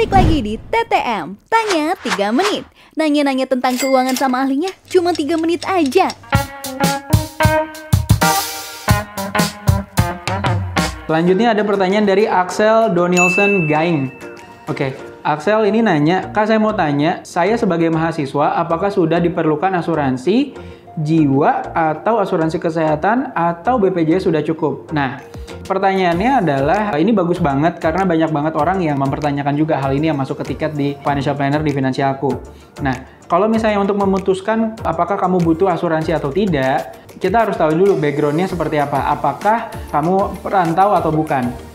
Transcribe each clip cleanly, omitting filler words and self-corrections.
Balik lagi di TTM, Tanya 3 menit. Nanya-nanya tentang keuangan sama ahlinya cuma 3 menit aja. Selanjutnya ada pertanyaan dari Axel Donilson Gaing. Oke, Axel ini nanya, Kak, saya mau tanya, saya sebagai mahasiswa apakah sudah diperlukan asuransi jiwa atau asuransi kesehatan atau BPJS sudah cukup? Nah, pertanyaannya adalah, ini bagus banget karena banyak banget orang yang mempertanyakan juga hal ini yang masuk ke tiket di Financial Planner di Finansialku. Nah, kalau misalnya untuk memutuskan apakah kamu butuh asuransi atau tidak, kita harus tahu dulu background-nya seperti apa. Apakah kamu perantau atau bukan?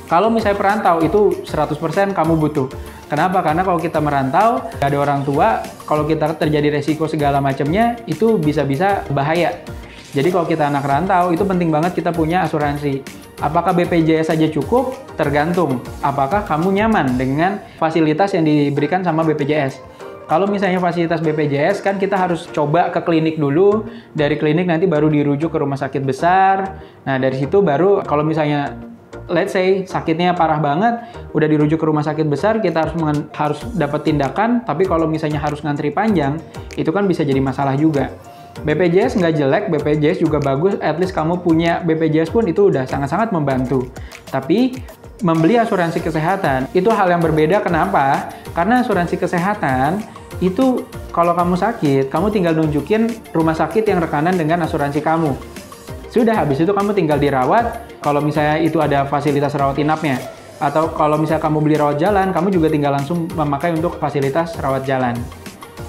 Kalau misalnya perantau, itu 100% kamu butuh. Kenapa? Karena kalau kita merantau, ada orang tua, kalau kita terjadi resiko segala macamnya, itu bisa-bisa bahaya. Jadi kalau kita anak rantau, itu penting banget kita punya asuransi. Apakah BPJS saja cukup? Tergantung. Apakah kamu nyaman dengan fasilitas yang diberikan sama BPJS? Kalau misalnya fasilitas BPJS, kan kita harus coba ke klinik dulu. Dari klinik nanti baru dirujuk ke rumah sakit besar. Nah, dari situ baru kalau misalnya let's say sakitnya parah banget, udah dirujuk ke rumah sakit besar, kita harus dapat tindakan. Tapi kalau misalnya harus ngantri panjang, itu kan bisa jadi masalah juga. BPJS nggak jelek, BPJS juga bagus. At least kamu punya BPJS pun itu udah sangat-sangat membantu. Tapi membeli asuransi kesehatan itu hal yang berbeda. Kenapa? Karena asuransi kesehatan itu kalau kamu sakit, kamu tinggal nunjukin rumah sakit yang rekanan dengan asuransi kamu. Sudah, habis itu kamu tinggal dirawat. Kalau misalnya itu ada fasilitas rawat inapnya, atau kalau misalnya kamu beli rawat jalan, kamu juga tinggal langsung memakai untuk fasilitas rawat jalan.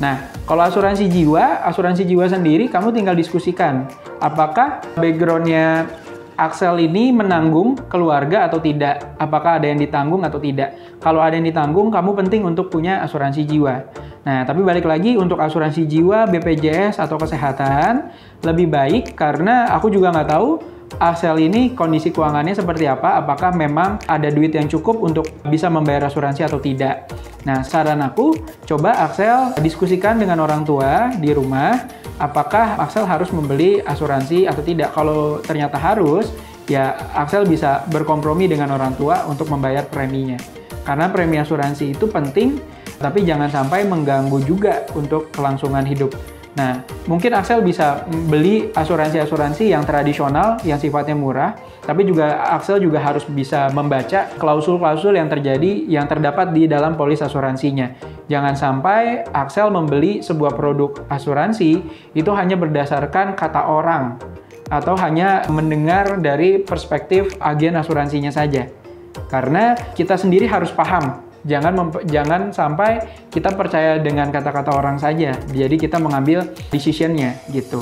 Nah, kalau asuransi jiwa sendiri kamu tinggal diskusikan apakah background-nya Axel ini menanggung keluarga atau tidak, apakah ada yang ditanggung atau tidak. Kalau ada yang ditanggung, kamu penting untuk punya asuransi jiwa. Nah, tapi balik lagi untuk asuransi jiwa, BPJS atau kesehatan lebih baik karena aku juga nggak tahu Axel ini kondisi keuangannya seperti apa, apakah memang ada duit yang cukup untuk bisa membayar asuransi atau tidak. Nah, saran aku, coba Axel diskusikan dengan orang tua di rumah, apakah Axel harus membeli asuransi atau tidak. Kalau ternyata harus, ya Axel bisa berkompromi dengan orang tua untuk membayar preminya. Karena premi asuransi itu penting, tapi jangan sampai mengganggu juga untuk kelangsungan hidup. Nah, mungkin Axel bisa beli asuransi-asuransi yang tradisional, yang sifatnya murah, tapi juga Axel juga harus bisa membaca klausul-klausul yang terdapat di dalam polis asuransinya. Jangan sampai Axel membeli sebuah produk asuransi itu hanya berdasarkan kata orang atau hanya mendengar dari perspektif agen asuransinya saja. Karena kita sendiri harus paham. Jangan sampai kita percaya dengan kata-kata orang saja. Jadi kita mengambil decision-nya gitu.